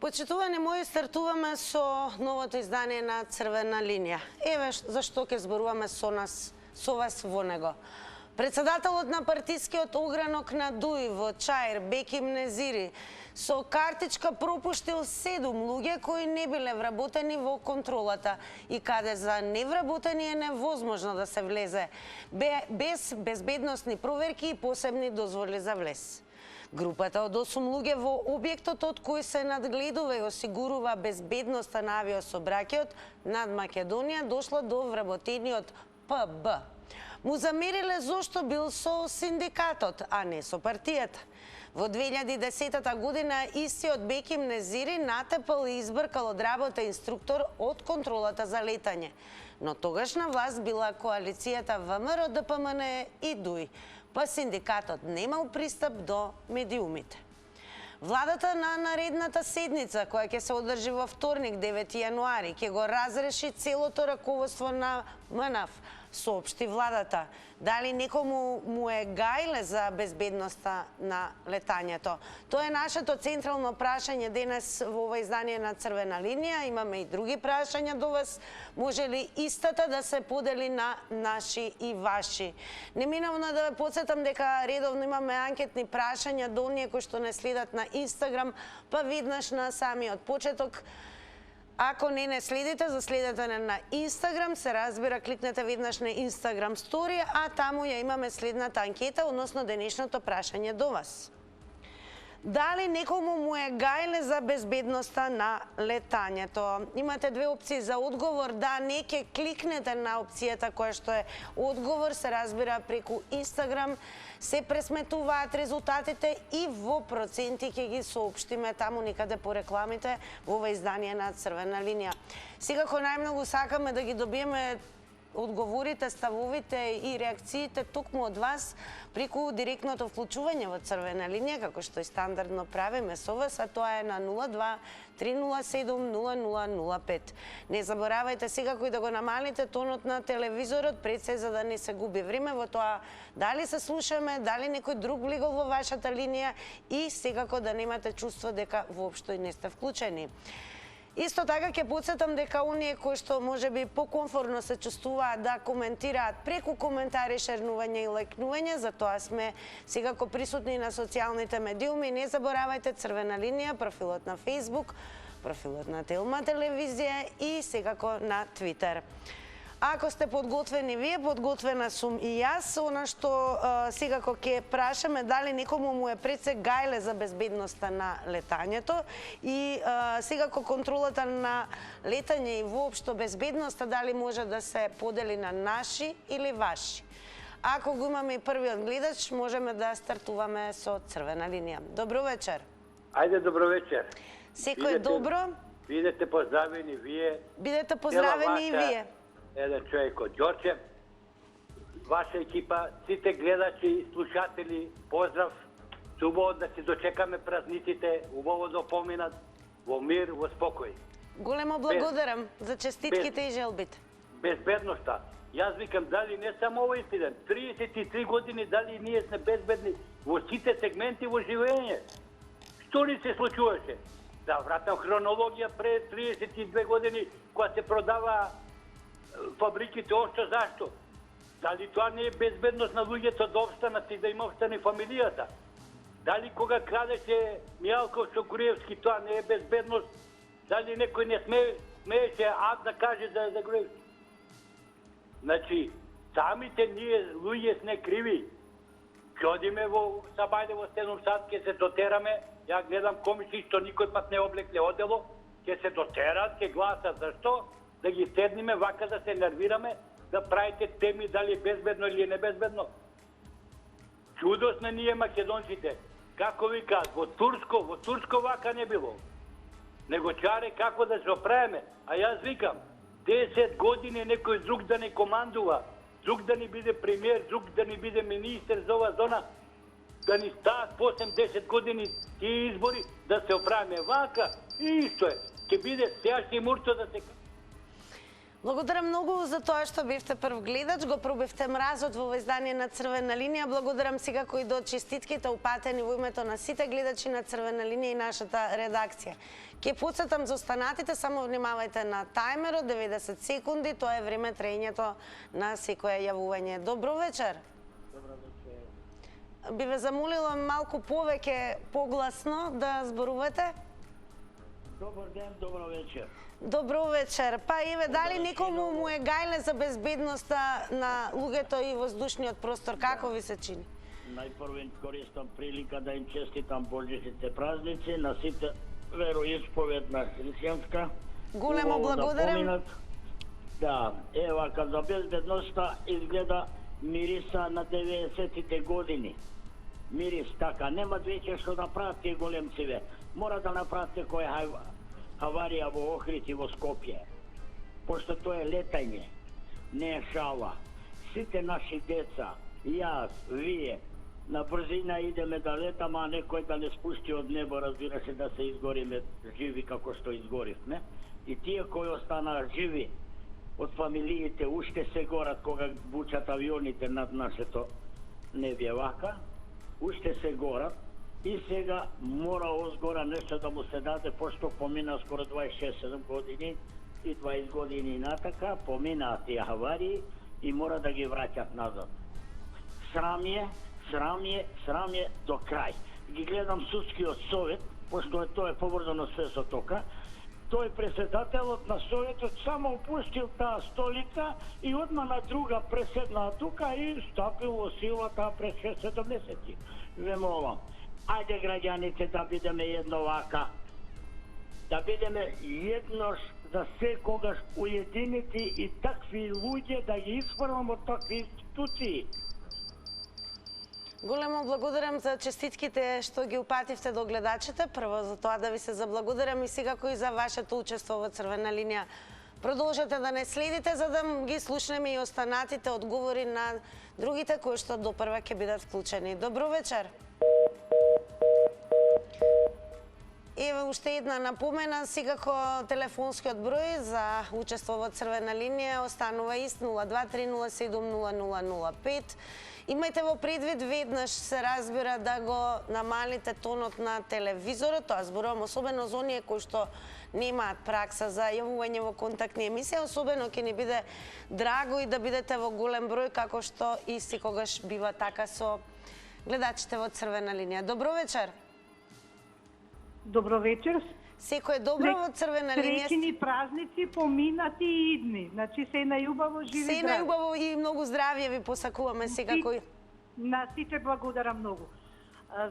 Почитувани мои, стартуваме со новото издание на Црвена линија. Еве зашто ќе зборуваме со вас во него. Председателот на партискиот огранок на ДУИ во Чаир, Беким Незири, со картичка пропуштил 7 луѓе кои не биле вработени во контролата и каде за невработени е невозможно да се влезе без безбедносни проверки и посебни дозволи за влез. Групата од 8 луѓе во објектот од кој се надгледува и осигурува безбедноста на авиособраќајот над Македонија дошла до вработениот ПБ. Му замериле зошто бил со синдикатот, а не со партијата. Во 2010 година истиот Беким Незири натепал и избркал од работа инструктор од контролата за летање. Но тогаш на власт била коалицијата ВМРО, ДПМН и ДУИ, па синдикатот немал пристап до медиумите. Владата на наредната седница, која ќе се одржи во вторник 9 јануари, ќе го разреши целото раководство на МНАФ, соопшти владата. Дали некому му е гајле за безбедноста на летањето? Тоа е нашето централно прашање денес во ова издание на Црвена линија. Имаме и други прашања до вас. Може ли истата да се подели на наши и ваши? Неминавно да ве подсетам дека редовно имаме анкетни прашања до оние кои што не следат на Инстаграм, па веднаш на самиот почеток. Ако не следите, заследете на Инстаграм, се разбира, кликнете веднаш на Инстаграм стори, а таму ја имаме следната анкета, односно денешното прашање до вас. Дали некому му е гајле за безбедноста на летањето? Имате две опции за одговор. Да, не ќе кликнете на опцијата која што е одговор, се разбира преку Инстаграм, се пресметуваат резултатите и во проценти ќе ги соопштиме таму некаде по рекламите во ова издание на Црвена линија. Секако најмногу сакаме да ги добиеме одговорите, ставовите и реакциите токму од вас преку директното вклучување во Црвена линија, како што и стандардно правиме со вас, а тоа е на 02-307-0005. Не заборавајте секако и да го намалите тонот на телевизорот пред се, за да не се губи време во тоа дали се слушаме, дали некој друг влегол во вашата линија и секако да немате чувство дека воопшто и не сте вклучени. Исто така ќе подсетам дека оние кои што можеби покомфортно се чувствуваат да коментираат преку коментари, шернување и лајкнување, затоа сме секако присутни на социјалните медиуми. Не заборавајте Црвена линија, профилот на Facebook, профилот на Телма телевизија и секако на Твитер. Ако сте подготвени вие, подготвена сум и јас, она што секако ќе прашаме дали некому му е пред се гајле за безбедноста на летањето и секако контролата на летање и воопшто безбедноста дали може да се подели на наши или ваши. Ако го имаме и првиот гледач, можеме да стартуваме со Црвена линија. Добро вечер. Ајде, добро вечер. Секој добро? Бидете поздравени вие. Бидете поздравени и вие. Еден човек од Ѓорче, ваша екипа, сите гледачи и слушатели, поздрав. Убаво да си дочекаме празниците, убаво да поминат во мир, во спокој. Големо благодарам за честитките и желбите. Безбедноста. Јас викам, дали не само овој инцидент, 33 години, дали ние сме безбедни во сите сегменти во живење. Што ли се случуваше? Да вратам хронологија пред 32 години, кога се продава фабриките, ошто зашто? Дали тоа не е безбедност на луѓето да обстанат и да им обстане фамилијата? Дали кога крадеше Мијалков Шокуриевски, тоа не е безбедност? Дали некој не смееше да каже за Груевски? Значи, самите ние луѓе сме криви. Ќе одиме во Сабајле во 7 сат, ќе се дотераме. Ја гледам комиши што никој пат не облекле одело, ќе се дотерат, ќе гласат. Зашто? Да ги седниме вака да се нервираме, да правите теми дали е безбедно или не безбедно. Чудо сме ние македонците. Како викаат, во Турско вака не било. Него чаре како да се оправиме. А јас викам, 10 години некој друг да не командува, друг да ни биде премиер, друг да ни биде министер за ова зона, да ни стават по 10 години тие избори, да се оправиме вака, и исто е. Ќе биде сејаши мурто да се... Благодарам многу за тоа што бевте прв гледач, го пробивте мразот во издание на Црвена линија. Благодарам секако и до честитките упатени во името на сите гледачи на Црвена линија и нашата редакција. Ке потсетам за останатите, само внимавајте на тајмерот, 90 секунди, тоа е време траењето на секое јавување. Добро вечер. Добро вечер. Би ве замолила малку повеќе погласно да зборувате. Добар ден, добро вечер. Добро вечер. Па еве, дали некому му е гајле за безбедноста на луѓето и воздушниот простор? Како ви се чини? Најпрво користам прилика да им честитам Божјите празници на сите вероисповедна христијанска. Големо благодарам. Да, ева, кад за безбедноста изгледа мириса на 90-тите години. Мирис така, нема веќе што да прават тие големциве. Мора да направите која аварија во Охрид и во Скопје. Пошто тоа е летање, не е шала. Сите наши деца, јас, вие, на брзина идеме да летаме, а некој да не спусти од небо, разбира се, да се изгориме живи како што изгоривме. И тие кои останаа живи од фамилиите уште се горат кога бучат авионите над нашето небе вака, уште се горат. И сега мора озгора нешто да му се даде, пошто помина скоро 26-7 години и 20 години натака, поминаа тие аварии и мора да ги враќат назад. Срам е до крај. Ги гледам судскиот совет, пошто тоа е поврзано све со тока. Тој председателот на советот само опустил таа столица и одма на друга преседнаа тука и стапил во сила таа пред 6-7 месеци. Ве молам, ајде граѓаните да бидеме едно вака, да бидеме еднош за секогаш уединети и такви луѓе да ги изфрламе од такви институции. Големо благодарам за честитките што ги упативте до гледачите. Прво за тоа да ви се заблагодарам и секако и за вашето учество во Црвена линија. Продолжете да не следите за да ги слушнеме и останатите одговори на другите кои што допрва ќе бидат вклучени. Добро вечер. Еве уште една напомена, секако телефонскиот број за учество во Црвена линија останува ист 0230700005. Имајте во предвид веднаш се разбира да го намалите тонот на телевизорот, тоа зборувам особено за оние кои што немаат пракса за јавување во контактни емисија, особено ќе ни биде драго и да бидете во голем број како што и секогаш бива така со гледачите во Црвена линија. Добро вечер. Добро вечер. Секој е добро во Црвена линија. Среќни празници, поминати и идни. Значи се најубаво, живи здрави. Се најубаво и многу здравје ви посакуваме секако. На сите благодарам многу.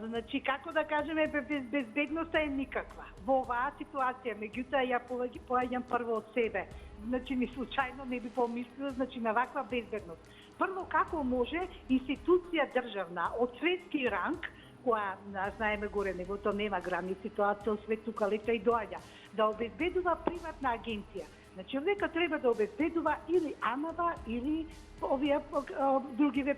Значи, како да кажеме, безбедноста е никаква. Во оваа ситуација, меѓутоа ја поаѓам прво од себе. Значи, ни случајно не би помислила, значи, на ваква безбедност. Прво, како може институција државна од светски ранг, која, знаеме горе, негото нема граници, тоа цел свет тука лета и доаѓа, да обезбедува приватна агенција. Значи, овдека треба да обезбедува или АНАВА, или овие другиве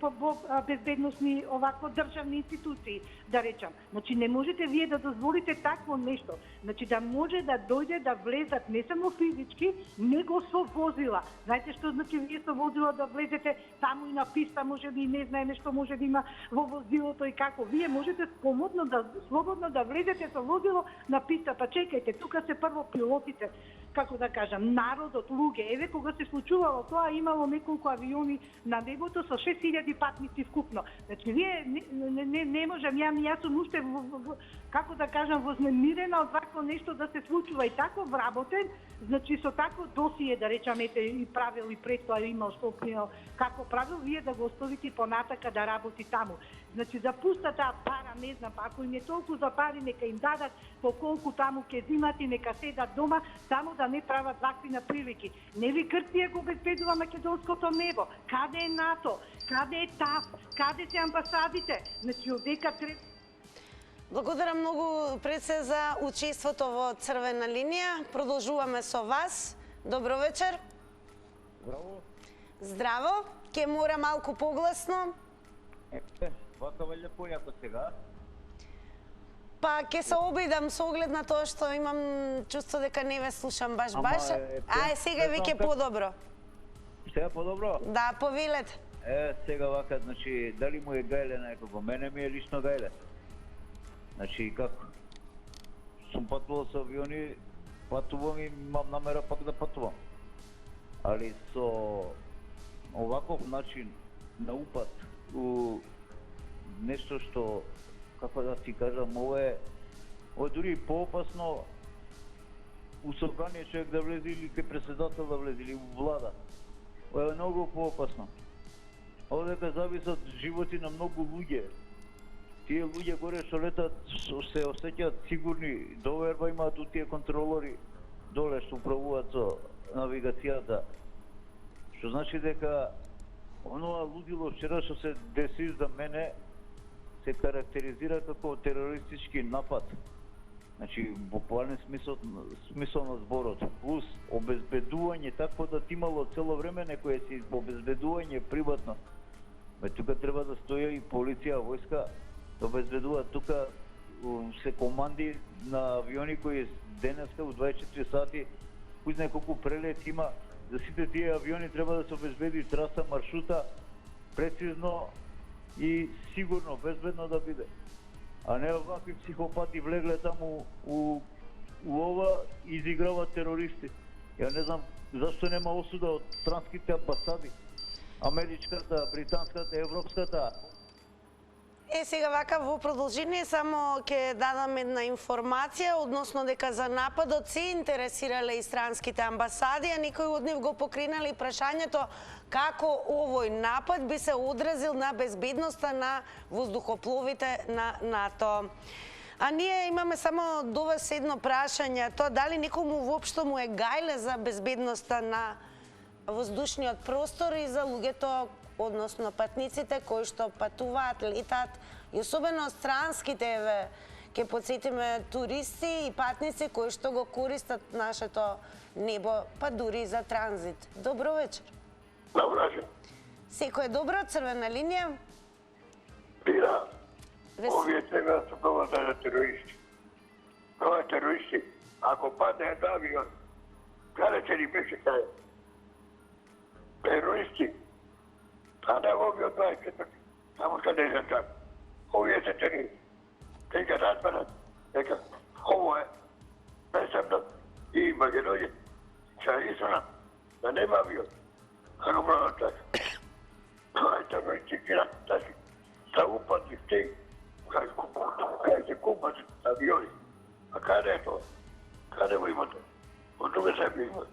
безбедносни овакво државни институции, да речам. Значи, не можете вие да дозволите такво нешто. Значи, да може да дојде да влезат не само физички, него со возила. Знаете што значи вие со возила да влезете таму и на писта, може би не знаеме што може да има во возилото и како. Вие можете слободно да влезете со возило на писта. Па чекајте, тука се прво пилотите, како да кажам, народот, луѓе. Еве кога се случувало тоа, имало неколку авиони на небото со 6000 патници вкупно. Значи вие не можам, јас сум уште како да кажам вознемирена од вакво нешто да се случува и тако вработен, значи со тако досие да речеме и правил и пред тоа имал што како правил, вие да го оставите понатака да работи таму. Значи за пуста таа пара, не знам, ако им е толку за пари, нека им дадат по колку таму ќе зимат и нека седат дома, само да не прават вакви наприлики. Не ви Грција го обезбедува македонското небо. Каде е НАТО? Каде е ТАФ? Каде се амбасадите? Значи овдека треба. Благодарам многу пред се за учеството во Црвена линија. Продолжуваме со вас. Добро вечер. Здраво. Здраво. Ке мора малку погласно. Вака валја појако сега. Па ќе се обидам со оглед на тоа што имам чувство дека не ве слушам баш. Сега веќе подобро. Сега подобро? Да, повелете. Сега вака, значи, дали му е гајле некако? Мене ми е лично гајле. Значи, како? Сум патувал со авиони, патувам и имам намера пак да патувам. Али со оваков начин на упад у нешто што, како да ти кажам, ова е дури поопасно у собрание човек да влезе или кај председател да влезе или у влада. Ова е многу поопасно. Овдека зависат животи на многу луѓе. Тие луѓе горе што летат се осеќаат сигурни, доверба имаат у тие контролори доле што управуваат со навигацијата. Што значи дека онова лудило вчера што се деси за мене се карактеризира како терористички напад. Значи, буквален смисол на зборот. Плюс обезбедување, tako да ти имало цело време некој си обезбедување приватно. Тука треба да стоја и полиција, војска, да обезбедуваат. Тука се команди на авиони кои денеска у 24 сати, кој знае колку прелет има, за сите тие авиони треба да се обезбеди траса, маршрута, прецизно и сигурно, безбедно да биде. А не овакви психопати влегле таму у ова и изиграват терористи. Ја не знам зашто нема осуда од странските амбасади. Америчката, британската, европската. Сега вака во продолжение само ќе дадам една информација, односно дека за нападот се интересирале и странските амбасади, а некои од нив го покринале прашањето како овој напад би се одразил на безбедноста на воздухопловите на НАТО. А ние имаме само до вас едно прашање, тоа дали некому воопшто му е гајле за безбедноста на воздушниот простор и за луѓето, односно патниците кои што патуваат, летат, и особено странските, ќе подсетиме туристи и патници кои што го користат нашето небо, па дури за транзит. Добро вечер. Добро вечер. Секој е добро, црвена линија. Пира, овие сега се проводат терористи. Ова терористи, ако падне една авион, каде ќе ни беше каде? Терористи, а не овие од 24, само што не знам така. Овие се терористи. Те ќе разберат дека ово е престапно и Македонија ќе исона да нема авион. Ако прават така. Това е терористи таси. За упадни те, кај се купат авиони. А каде е тоа? Каде го имате? Од друга земја има.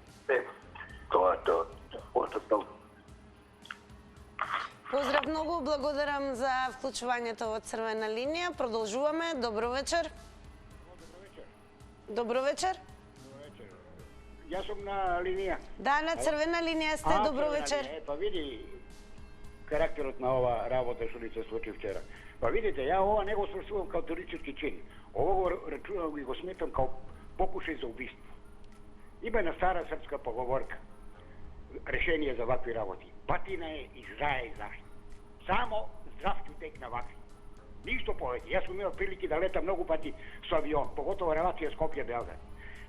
Тоа е тоа. Поздрав многу, благодарам за вклучувањето во црвена линија. Продолжуваме. Добро вечер. Добро вечер. Јас сум на линија. Да, на црвена линија сте. Добро вечер. Па види карактерот на ова работа што ли се случи вчера. Па видите, ја ова не го срсувам као терористички чин. Ова го рачунам и го сметам као покушај за убиство. Има една стара српска поговорка. Решение за вакви работи. Батина е и зае и зашто. Само здрав ќутек на вакви. Ништо повеќе. Јас сум имал прилики да летам многу пати со авион, поготово релација Скопје-Белград.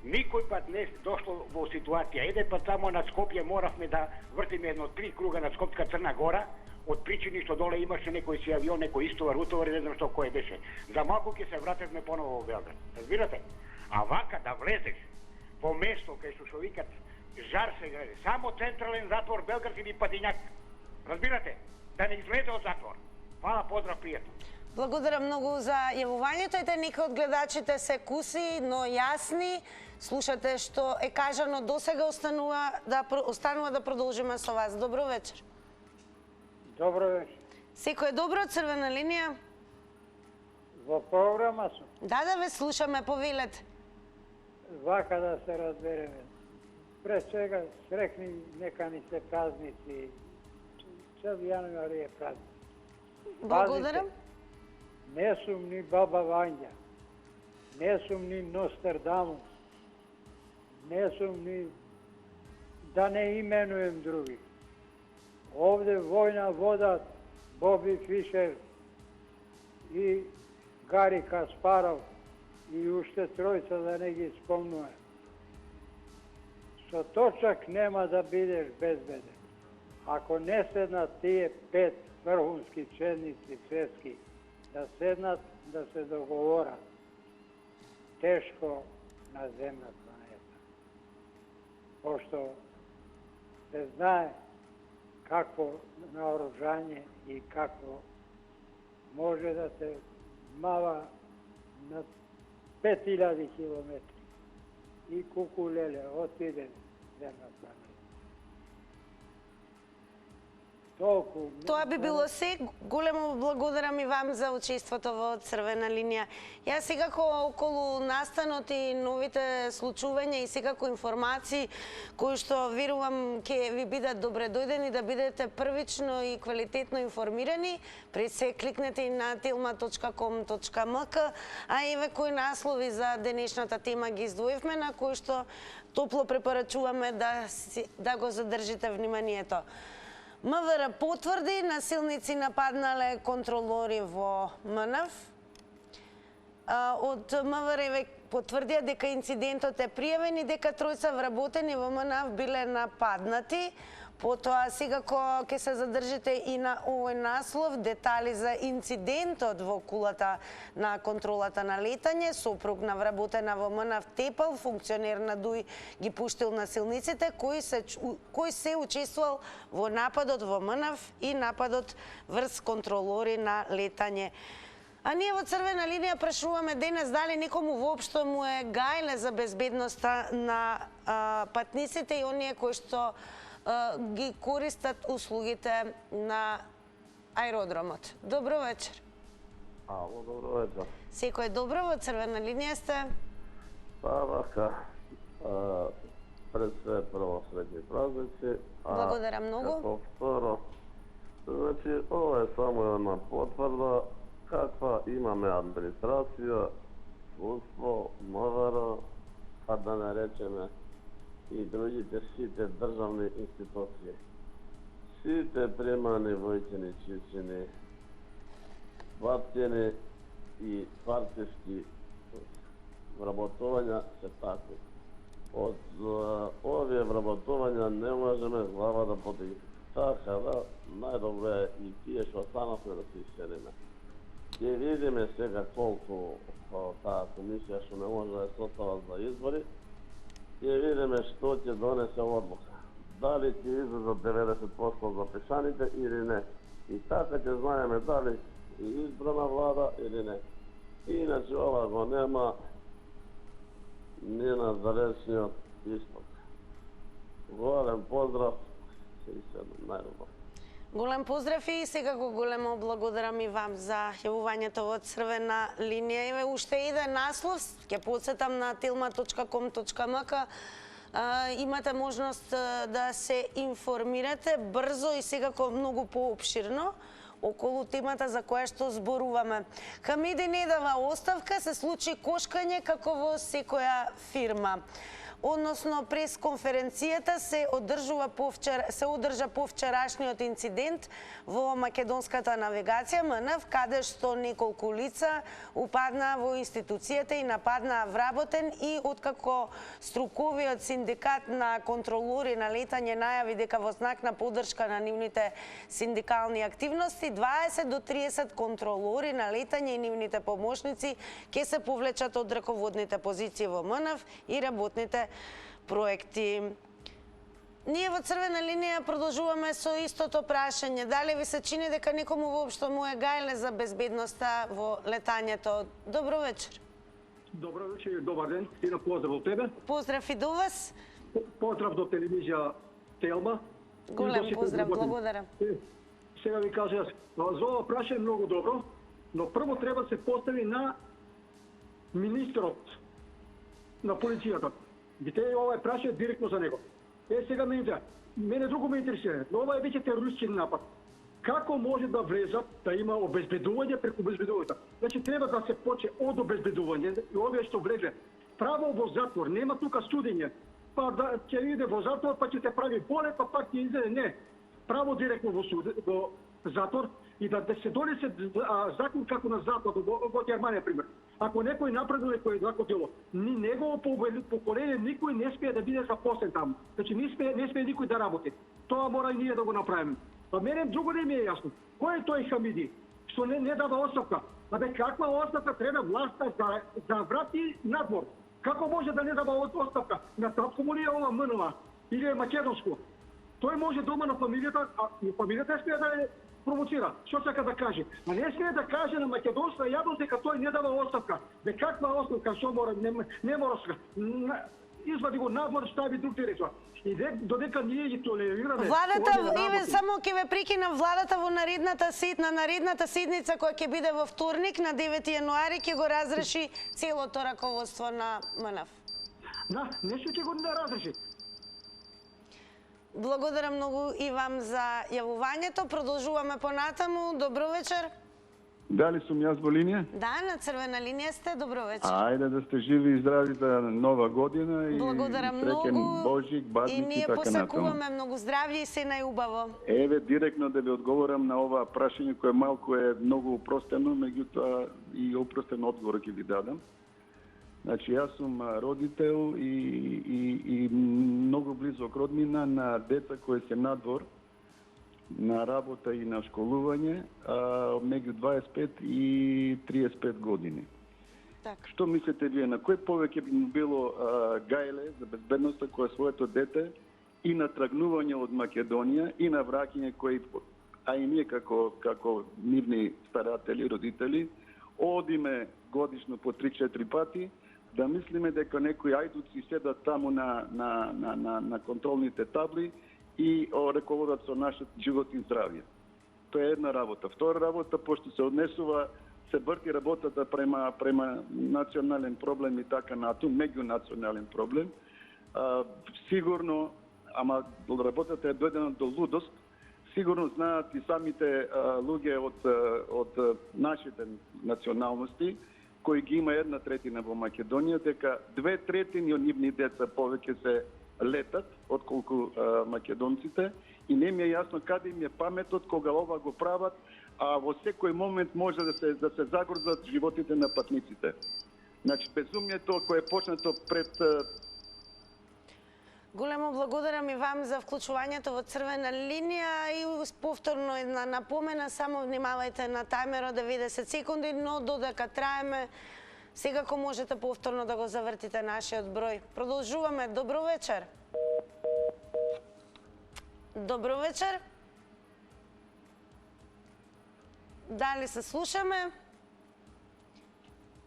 Никој пат не дошло во ситуација. Еден пат само на Скопје моравме да вртиме едно 3 круга на Скопска Црна Гора, од причини што доле имаше некој си авион, некој истовар, утовар, не знам што кој беше. За малку ќе се вратевме поново во Белград. Разбирате? А вака да влезеш во место кај што викат жар се гради, само централен затвор Белград или Падињак. Разбирате? Да не излезе од затвор. Фала, поздрав, пријатно. Благодарам многу за јавувањето. Ете, некои од гледачите се куси, но јасни. Слушате што е кажано досега, останува да продолжиме со вас. Добро вечер. Добро вечер. Секој е добро, црвена линија? Во програма сум. Да, ве слушаме, повелете. Вака да се разбереме. Пред свега срекни нека ни се празници. Цел јануари е празник. Благодарам. Не сум ни Баба Вања. Не сум ни Нострадамус. Не сум ни... Да не именуем други. Овде војна водат Боби Фишер и Гари Каспаров и уште тројца да не ги спомнувам. Со точак нема да бидеш безбеден. Ако не седнат тие 5 врхунски членици светски, да седнат, да се договорат, тешко на земна планета. Пошто се знае какво наоружање и какво може да те мава на 5000 километри. И кукулеле, отиде земна планета. Толку. Тоа би било се. Големо благодарам и вам за учеството во Црвена линија. Јас секако околу настанот и новите случувања и секако информации кои што верувам ќе ви бидат добре дојдени, да бидете првично и квалитетно информирани, пред се кликнете и на telma.com.mk, а еве кои наслови за денешната тема ги издвоивме, на кои што топло препорачуваме да го задржите вниманието. МВР потврди насилници нападнале контролори во МНАВ. Од МВР потврдија дека инцидентот е пријавен и дека тројца вработени во МНАВ биле нападнати. Потоа секако ќе се задржите и на овој наслов, детали за инцидентот во кулата на контролата на летање. Сопруг на вработена во МНАВ тепал, функционер на ДУИ ги пуштил насилниците кој се учествувал во нападот во МНАВ и нападот врз контролори на летање. А ние во Црвена линија прашуваме денес дали некому воопшто му е гајле за безбедноста на патниците и оние кои што ги користат услугите на аеродромот. Добро вечер. Ало, добро вечер. Секој добро, во Црвена линија сте? Па, вака, пред се прво средни празници. Благодарам многу. Како второ, значи, ова е само една потврда каква имаме администрација, судство, МВР, а да не речеме и другите сите државни институции. Сите примани војчени, чичени, ваптени и партиски вработувања се такви. Од овие вработувања не можеме глава да подигнеме. Така да, најдобро е и тие што останавме да се исчениме. Ќе видиме сега колку таа комисија што не може да е состава за избори, ќе видиме што ќе донесе одлука. Дали ќе излезат 90% запишаните или не. И така ќе знаеме дали и избрана влада или не. Иначе ова го нема ни на далечниот исток. Голем поздрав и се најдобро. Голем поздрав и секако големо благодарам и вам за јавувањето во Црвена линија. Еве уште еден наслов, ќе потсетам на telma.com.mk. Имате можност да се информирате брзо и секако многу поопширно околу темата за која што зборуваме. Хамиди не дава оставка, се случи кошкање како во секоја фирма. Односно, пресконференцијата се одржа по вчерашниот инцидент во македонската навигација МНАВ, каде што неколку лица упаднаа во институцијата и нападнаа вработен и откако струковиот синдикат на контролори на летање најави дека во знак на поддршка на нивните синдикални активности, 20 до 30 контролори на летање и нивните помошници ќе се повлечат од раководните позиции во МНАВ и работните проекти. Ние во Црвена линија продолжуваме со истото прашање. Дали ви се чини дека некому воопшто му е гајле за безбедноста во летањето? Добро вечер. Добро вечер и добар ден. И на поздрав од тебе. Поздрав и до вас. Поздрав до телевизија Телма. Голем поздрав, благодарам. Сега ви кажа јас, за ова прашање е многу добро, но прво треба се постави на министрот на полицијата. Бите ова е прашање директно за него. Сега мене друго ме интересира, но ова е веќе терористички напад. Како може да влезат, да има обезбедување преку обезбедувањето? Значи треба да се почне од обезбедување и овие што влезе право во затвор, нема тука судење. Па да ќе иде во затвор, па ќе те прави боле, па пак ќе изеде, не. Право директно во затвор и да се донесе закон како на Запад, во Германија пример. Ако некој направил некој злако дело, ни негово поколение никој не смее да биде запослен таму. Значи не смее никој да работи. Тоа мора и ние да го направиме. Па мене друго не ми е јасно. Кој е тој Хамиди што не дава оставка? Абе каква оставка треба власта да врати надвор? Како може да не дава оставка? На српско му ли е ова МНВ или е македонско? Тој може дома на фамилијата, а и фамилијата смее да е провоцира. Што сака да каже? Ма не смее да каже на македонска јавност дека тој не дава оставка. Бе каква оставка? Што мора? Не мора сега. Извади го надвор, стави друг директор. И додека ние ги толерираме... Владата, еве само ќе ве прекинам, владата во наредната седница која ќе биде во вторник на 9 јануари ќе го разреши целото раководство на МНФ. Да, нешто ќе го разреши. Благодарам многу и вам за јавувањето. Продолжуваме понатаму. Добро вечер. Дали сум јас во линија? Да, на црвена линија сте. Добро вечер. Ајде да сте живи и здрави за нова година и благодарам среќен многу. Божик, бадник и ние така посакуваме натаму. многу здравје и се најубаво. Еве директно да ви одговорам на ова прашање кое малку е многу упростено, меѓутоа и опростен одговор ќе ви дадам. Значи, јас сум родител и многу близок роднина на деца кои се надвор на работа и на школување меѓу 25 и 35 години. Так. Што мислите вие, на кој повеќе би било гајле за безбедноста која своето дете и на тргнување од Македонија и на враќање кои, а и ние како нивни старатели, родители, одиме годишно по 3-4 пати, да мислиме дека некои ајдуци седат таму на контролните табли и раководат со нашиот живот и здравје. Тоа е една работа. Втора работа, пошто се однесува, се врти работата према национален проблем и така натаму, меѓунационален проблем. Сигурно, ама работата е дојдена до лудост, сигурно знаат и самите луѓе од нашите националности, кои ги има 1/3 во Македонија, дека 2/3 од нивни деца повеќе се летат отколку македонците и не ми е јасно каде им е паметот кога ова го прават, а во секој момент може да се загрозат животите на патниците. Значи безумието кое е почнато пред... Големо благодарам и вам за вклучувањето во црвена линија и повторно една напомена, само внимавајте на тајмерот 90 секунди, но додека траеме, секако можете повторно да го завртите нашиот број. Продолжуваме. Добро вечер. Добро вечер. Дали се слушаме?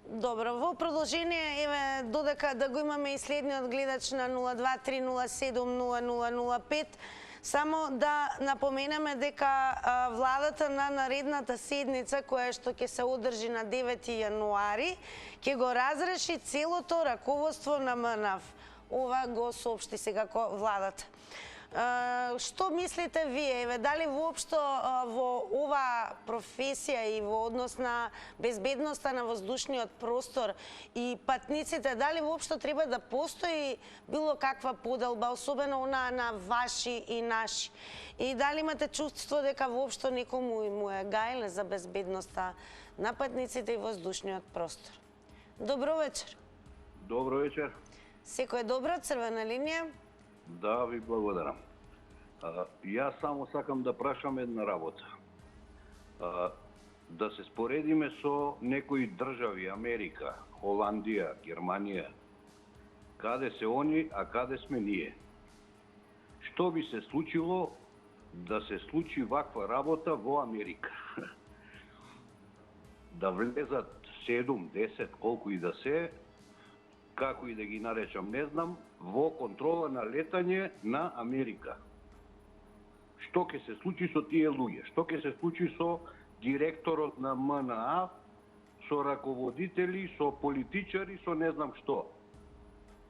Добро, во продолжение, еве, додека да го имаме и следниот гледач на 02-307-0005, само да напоменеме дека владата на наредната седница, која што ќе се одржи на 9 јануари, ќе го разреши целото раководство на МНФ. Ова го соопшти секако владата. Што мислите вие? Еве, дали воопшто во ова професија и во однос на безбедноста на воздушниот простор и патниците, дали воопшто треба да постои било каква поделба, особено онаа на ваши и наши? И дали имате чувство дека воопшто некому му е гајле за безбедноста на патниците и воздушниот простор? Добро вечер. Добро вечер. Секој е добро, црвена линија? Да, ви благодарам. Јас само сакам да прашам една работа. Да се споредиме со некои држави, Америка, Холандија, Германија. Каде се они, а каде сме ние? Што би се случило да се случи ваква работа во Америка? Да влезат 7, 10, колку и да се, како и да ги наречам, не знам, во контрола на летање на Америка. Што ќе се случи со тие луѓе? Што ќе се случи со директорот на МНА, со раководители, со политичари, со не знам што?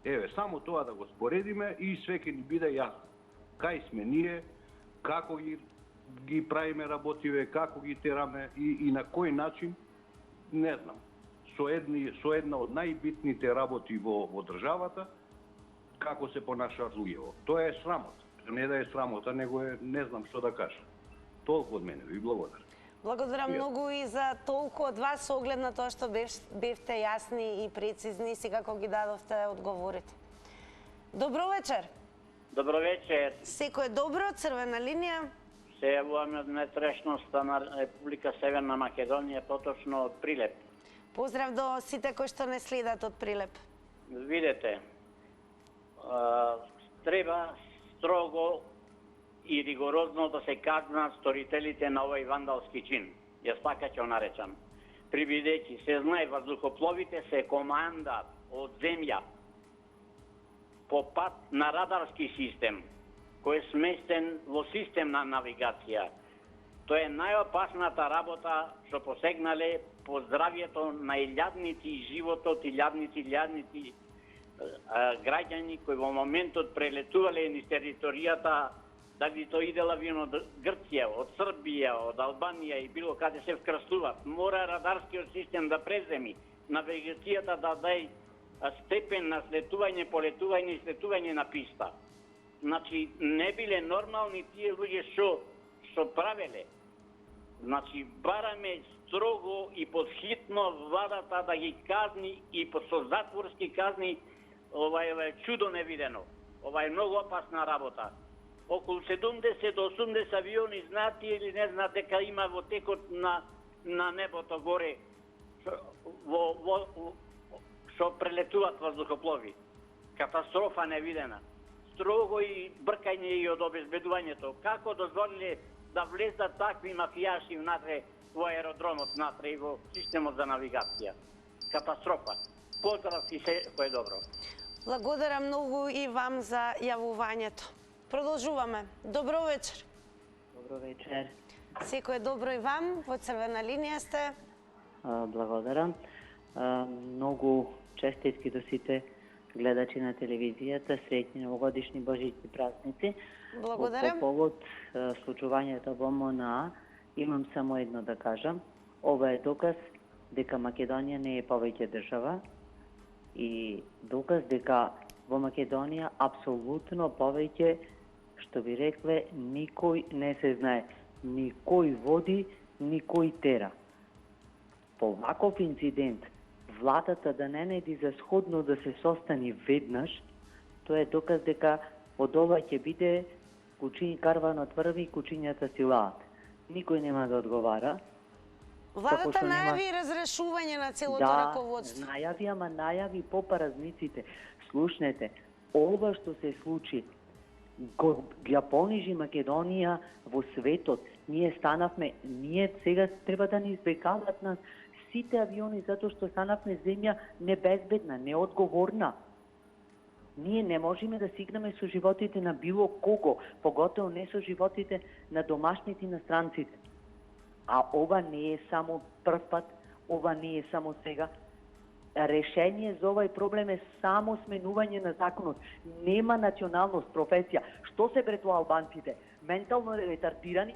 Еве, само тоа да го споредиме и све ќе ни биде јасно. Кај сме ние, како ги правиме работиве, како ги тераме и на кој начин, не знам. Со една од најбитните работи во државата, како се понашаат луѓе. Тоа е срамота. Не да е срамота, него е, не знам што да кажам. Толку од мене, ви благодарам. Благодарам многу и за толку од вас со оглед на тоа што бевте јасни и прецизни и секако ги дадовте одговорите. Добро вечер. Добро вечер. Секој добро, црвена линија. Се јавуваме од внатрешноста на Република Северна Македонија, поточно од Прилеп. Поздрав до сите кои што не следат од Прилеп. Видете, треба строго и ригорозно да се казнат сторителите на овој вандалски чин. Јас така ќе наречам. Прибидејќи се знае, ваздухопловите се команда од земја по пат на радарски систем, кој е сместен во систем на навигација. Тоа е најопасната работа што посегнале по здравјето на илјадници и животот илјадници граѓани кои во моментот прелетувале низ територијата, дали тоа иде лавино од Грција, од Србија, од Албанија и било каде се вкрстуваат. Мора радарскиот систем да преземи, навигацијата да даде степен на слетување, полетување и слетување на писта. Значи, не биле нормални тие луѓе што правеле. Значи, бараме строго и подхитно владата да ги казни и со затворски казни ова е чудо невидено. Ова е многу опасна работа. Околу 70 до 80 авиони знаат или не знаат дека има во текот на небото горе што прелетуваат ваздухоплови. Катастрофа невидена. Строго и бркање и од обезбедувањето. Како дозволиле да влезат такви мафијаши внатре во аеродромот, внатре и во системот за навигација? Катастрофа. Поздрав и се кој е добро. Благодарам многу и вам за јавувањето. Продолжуваме. Добро вечер. Добро вечер. Секој добро и вам, во црвена линија сте. Благодарам. Многу честитки до сите гледачи на телевизијата, среќни новогодишни божични празници. Благодарам. По повод случувањето во МНА, имам само едно да кажам. Ова е доказ дека Македонија не е повеќе држава и доказ дека во Македонија апсолутно повеќе, што би рекле, никој не се знае. Никој води, никој тера. По ваков инцидент, владата да не најди за сходно да се состани веднаш, тоа е доказ дека од ова ќе биде карванот врви, кучињата си лаат. Никој нема да одговара. Владата најави разрешување на целото раководство. Да, најави, ама најави по паразниците. Слушнете, ова што се случи, ја понижи Македонија во светот. Ние станавме, сега треба да ни избегават нас сите авиони, затоа што станавме земја небезбедна, неодговорна. Ние не можеме да сигнаме со животите на било кого, поготово не со животите на домашните и на странците. А ова не е само прв пат, ова не е само сега. Решение за овај проблем е само сменување на законот. Нема националност, професија. Што се бре тоа албанците? Ментално ретардирани?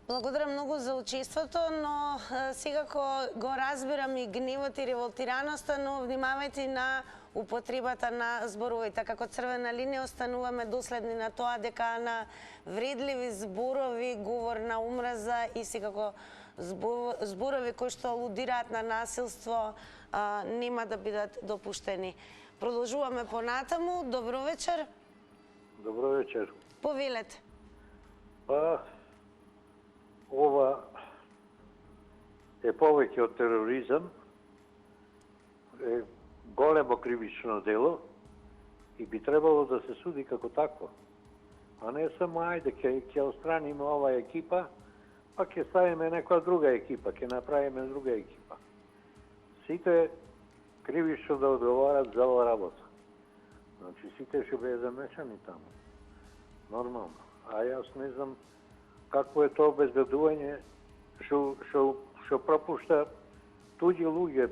Благодарам многу за учеството, но секако го разбирам и гневот и револтираноста, но внимавајте на употребата на зборовите. Како црвена линија остануваме доследни на тоа дека на вредливи зборови, говор на омраза и секако зборови кои што алудираат на насилство нема да бидат допуштени. Продолжуваме понатаму. Добро вечер. Добро вечер. Повелете. Ова е повеќе од тероризам, е големо кривично дело и би требало да се суди како такво. А не само ајде ќе отстраниме оваа екипа, па ќе ставиме некоја друга екипа, ќе направиме друга екипа. Сите кривично да одговарат за оваа работа. Значи сите ќе бидат замешани таму. Нормално. А јас не знам какво е тоа обезбедување што пропушта туѓи луѓе.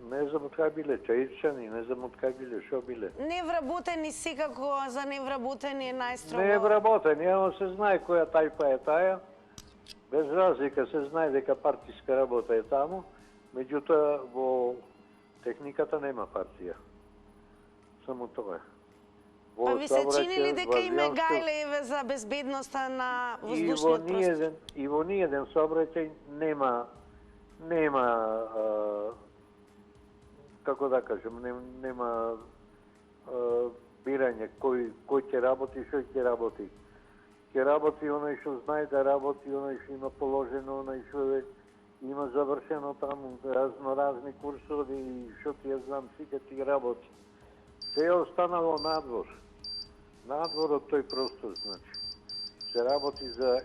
Не знам од кај биле чаирчани, не знам од кај биле, што биле. Невработени секако, за невработени е најстрого. Невработени, ама се знае која тајпа е таја. Без разлика се знае дека партиска работа е таму, меѓутоа во техниката нема партија. Само тоа е. во Па ви се сообраќај, чини ли дека во има авионско- гајле еве за безбедноста на и во воздушниот простор? и во ниеден сообраќај нема како да кажем, нема бирање кој ќе работи, што ќе работи. Ќе работи оној што знае да работи, оној што има положено, оној што има завршено таму разни курсови и што ти ја знам, сите ти работи. Се е останало надвор. Надвор од тој простор, значи. Се работи за...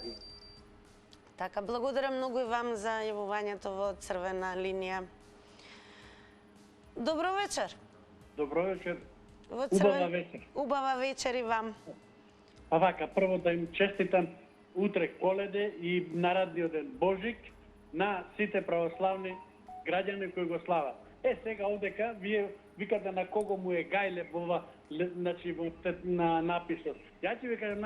Така, благодарам многу и вам за јавувањето во црвена линија. Добро вечер. Добро вечер. Во Убава вечер. Убава вечер и вам. Па вака, прво да им честитам утре Коледе и нарадниот ден Божик на сите православни граѓани кои го слават. Сега овдека вие викате на кого му е гајле значи на написот. Ја ќе ви кажам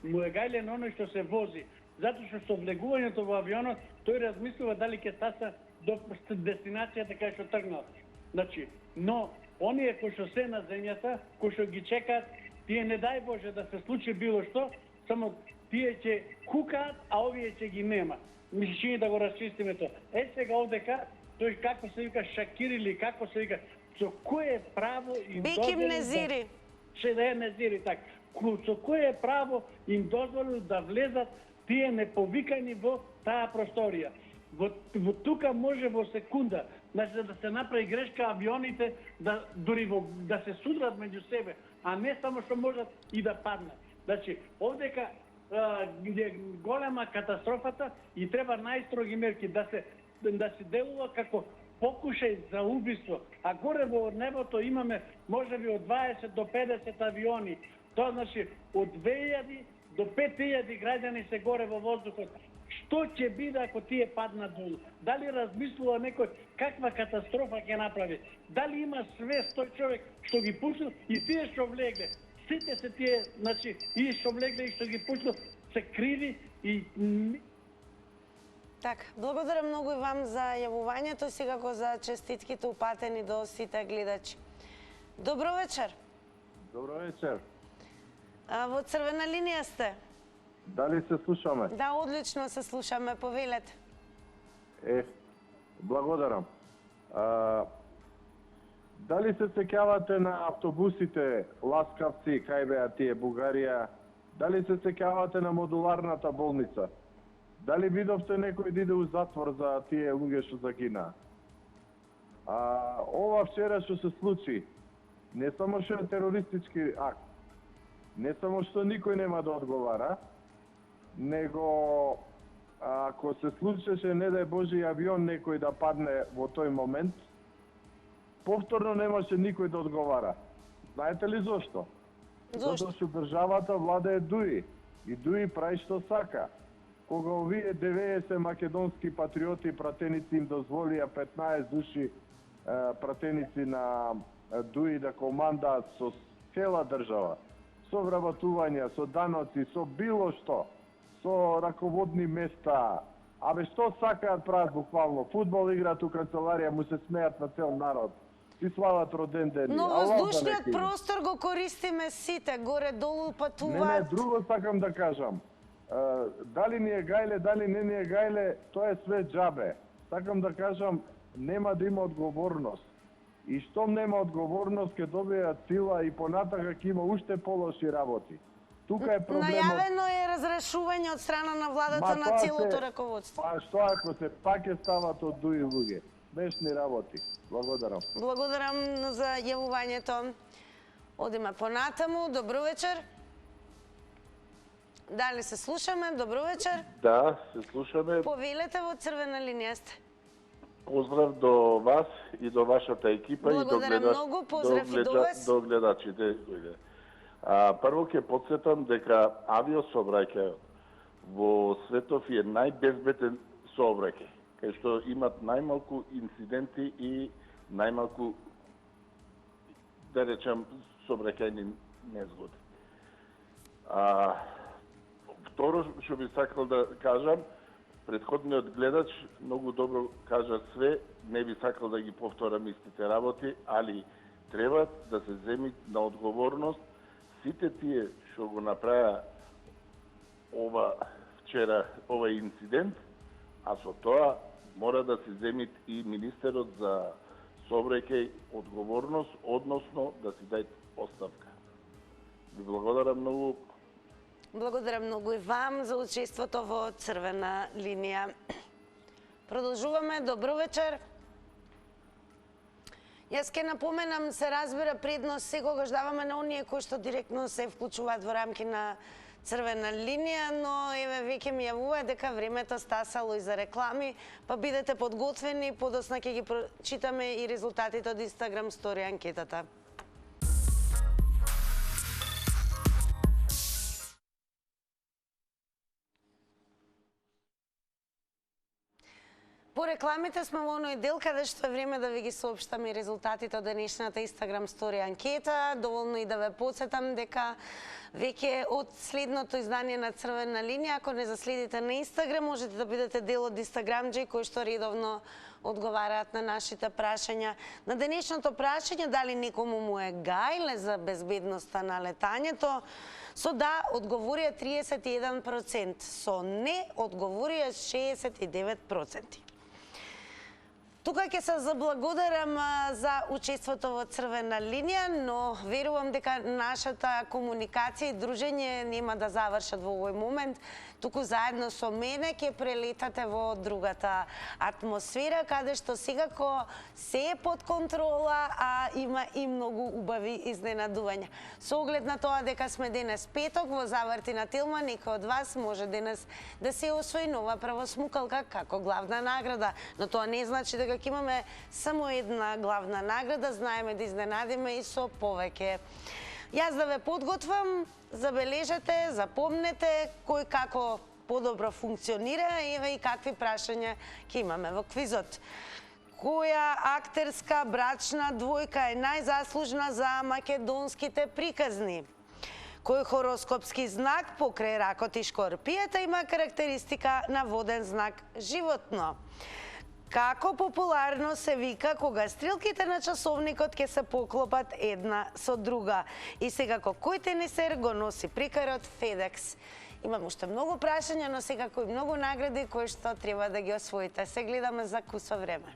му е гајле на оној што се вози, затоа што со влегувањето во авионот тој размислува дали ќе стаса до дестинацијата кај што тргнал. Значи, но оние кои што се на земјата, кои што ги чекаат, тие не дај Боже да се случи било што, само тие ќе кукаат, а овие ќе ги нема. Ми се чини да го расчистиме тоа. Сега овдека, тој како се вика Шакир или како се вика, со кое право им Беким Незири. Ше да е Незири, така. Со кое право им дозволил да влезат тие неповикани во таа просторија. Во тука може во секунда, значи да се направи грешка авионите дури да се судрат меѓу себе, а не само што можат и да паднат. Значи, овдека е голема катастрофата и треба најстроги мерки да се делува како покушај за убиство. А горе во небото имаме можеби од 20 до 50 авиони. Тоа значи од 2000 до 5000 граѓани се горе во воздухот. Што ќе биде ако тие паднат долу? Дали размислува некој каква катастрофа ќе направи? Дали има свест тој човек што ги пуштил и тие што влегле? Сите се тие, значи, и што влегле и што ги пуштил се криви и... Така, благодарам многу и вам за јавувањето, секако за честитките упатени до сите гледачи. Добро вечер. Добро вечер. Во црвена линија сте. Дали се слушаме? Да, одлично се слушаме, повелете. Благодарам. Дали се сеќавате на автобусите ласкавци, кај беа тие Бугарија? Дали се сеќавате на модуларната болница? Дали видовте некој да иде у затвор за тие луѓе што загинаа? Ова вчера што се случи, не само што е терористички акт, не само што никој нема да одговара, него ако се случеше, не дај Боже, авион некој да падне во тој момент, повторно немаше никој да одговара. Знаете ли зошто? Затоа што државата владее Дуи и Дуи прави што сака. Кога овие 90 македонски патриоти пратеници им дозволија 15 души пратеници на Дуи да командаат со цела држава, со вработувања, со даноци, со било што, со раководни места, што сакаат прават буквално. Фудбал играат у канцеларија, му се смеат на цел народ. И слават роден ден. Но воздушниот простор го користиме сите, горе-долу патуваат. Не, друго сакам да кажам. Дали ни е гајле, дали не ни е гајле, тоа е све џабе. Сакам да кажам, нема да има одговорност. И штом нема одговорност, ќе добијат сила и понатака ќе има уште полоши работи. Тука е проблемот. Најавено е разрешување од страна на владата на целото раководство. Што ако се пак е стават од Дуи луѓе? Смешни работи. Благодарам. Благодарам за јавувањето. Одиме понатаму. Добро вечер. Дали се слушаме? Добро вечер. Да, се слушаме. Повелете, во црвена линија сте. Поздрав до вас и до вашата екипа. Благодарам многу, поздрав и до вас. До гледачите. Прво ќе подсетам дека авиосообраќајот во светов е најбезбеден сообраќај, кај што имат најмалку инциденти и најмалку, да речем, сообраќајни незгоди. Второ што би сакал да кажам, претходниот гледач многу добро кажа све, не би сакал да ги повторам истите работи, али треба да се земи на одговорност сите тие што го направи вчера овој инцидент, а со тоа мора да се земи и министерот за сообраќај одговорност, односно да си дај оставка. Ви благодарам многу. Благодарам многу и вам за учеството во Црвена линија. Продолжуваме. Добро вечер. Јас ке напоменам, се разбира, предност секогаш даваме на оние кои што директно се вклучуваат во рамки на Црвена линија, но еве веќе ми јавува дека времето стасало и за реклами, па бидете подготвени, подосна ќе ги прочитаме и резултатите од Instagram стори анкетата. По рекламите сме во оној дел каде што е време да ви ги соопштаме резултатите од денешната Instagram стори анкета. Доволно и да ве подсетам дека веќе од следното издание на Црвена линија, ако не заследите на Instagram, можете да бидете дел од Instagramџи кои што редовно одговараат на нашите прашања. На денешното прашање дали некому му е гајле за безбедноста на летањето, со да одговорија 31%, со не одговорија 69%. Тука ќе се заблагодарам за учеството во Црвена линија, но верувам дека нашата комуникација и дружење нема да завршат во овој момент, туку заедно со мене ќе прелетате во другата атмосфера, каде што секако се е под контрола, а има и многу убави изненадувања. Со оглед на тоа дека сме денес петок, во заврти на Тилма, некој од вас може денес да се освои нова правосмукалка како главна награда, но тоа не значи дека ќе имаме само една главна награда, знаеме да изненадиме и со повеќе. Јас да ве подготвам, забележете, запомнете кој како подобро функционира, еве и какви прашања ќе имаме во квизот. Која актерска брачна двојка е најзаслужна за македонските приказни? Кој хороскопски знак покрај ракот и шкорпијата има карактеристика на воден знак животно? Како популарно се вика кога стрелките на часовникот ќе се поклопат една со друга? И секако кој тенисер го носи прикарот FedEx? Имам уште многу прашања, но секако и многу награди кои што треба да ги освоите. Се гледаме за кусо време.